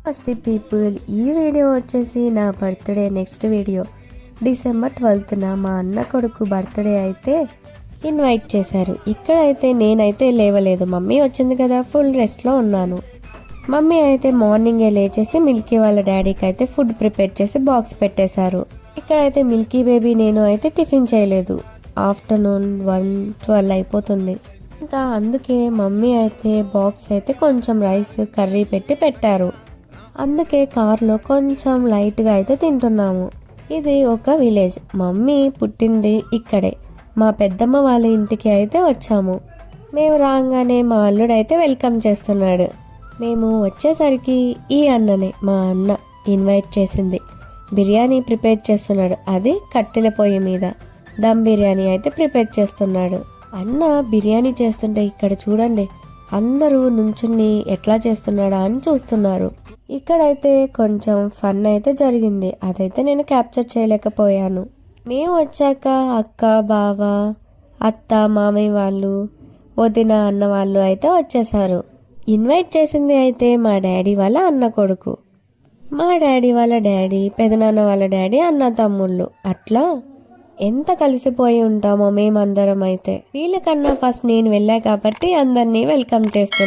నమస్తే పీపుల్, ఈ వీడియో వచ్చేసి నా బర్త్డే నెక్స్ట్ వీడియో. డిసెంబర్ 12న మా అన్న కొడుకు బర్త్డే అయితే ఇన్వైట్ చేశారు. ఇక్కడైతే నేనైతే లేవలేదు, మమ్మీ వచ్చింది కదా, ఫుల్ రెస్ట్లో ఉన్నాను. మమ్మీ అయితే మార్నింగే లేచేసి మిల్కీ వాళ్ళ డాడీకి అయితే ఫుడ్ ప్రిపేర్ చేసి బాక్స్ పెట్టేశారు. ఇక్కడైతే మిల్కీ బేబీ నేను అయితే టిఫిన్ చేయలేదు. ఆఫ్టర్నూన్ 1-12 అయిపోతుంది. ఇంకా అందుకే మమ్మీ అయితే బాక్స్ అయితే కొంచెం రైస్ కర్రీ పెట్టారు. అందుకే కార్లో కొంచెం లైట్గా అయితే తింటున్నాము. ఇది ఒక విలేజ్, మమ్మీ పుట్టింది ఇక్కడే. మా పెద్దమ్మ వాళ్ళ ఇంటికి అయితే వచ్చాము. మేము రాగానే మా అల్లుడు అయితే వెల్కమ్ చేస్తున్నాడు. మేము వచ్చేసరికి ఈ అన్ననే మా అన్న ఇన్వైట్ చేసింది. బిర్యానీ ప్రిపేర్ చేస్తున్నాడు, అది కట్టెల పొయ్యి మీద దమ్ బిర్యానీ అయితే ప్రిపేర్ చేస్తున్నాడు. అన్న బిర్యానీ చేస్తుంటే ఇక్కడ చూడండి, అందరూ నుంచుని ఎట్లా చేస్తున్నాడా అని చూస్తున్నారు. ఇక్కడైతే కొంచెం ఫన్ అయితే జరిగింది, అదైతే నేను క్యాప్చర్ చేయలేకపోయాను. మేము వచ్చాక అక్క, బావ, అత్త, మామయ్య వాళ్ళు, వదిన, అన్న వాళ్ళు అయితే వచ్చేసారు. ఇన్వైట్ చేసింది అయితే మా డాడీ వాళ్ళ అన్న కొడుకు, మా డాడీ వాళ్ళ డాడీ, పెదనాన్న వాళ్ళ డాడీ, అన్న తమ్ముళ్ళు. అట్లా ఎంత కలిసిపోయి ఉంటామో మేమందరం అయితే. వీళ్ళకన్నా ఫస్ట్ నేను వెళ్ళా కాబట్టి అందరినీ వెల్కమ్ చేస్తున్నా.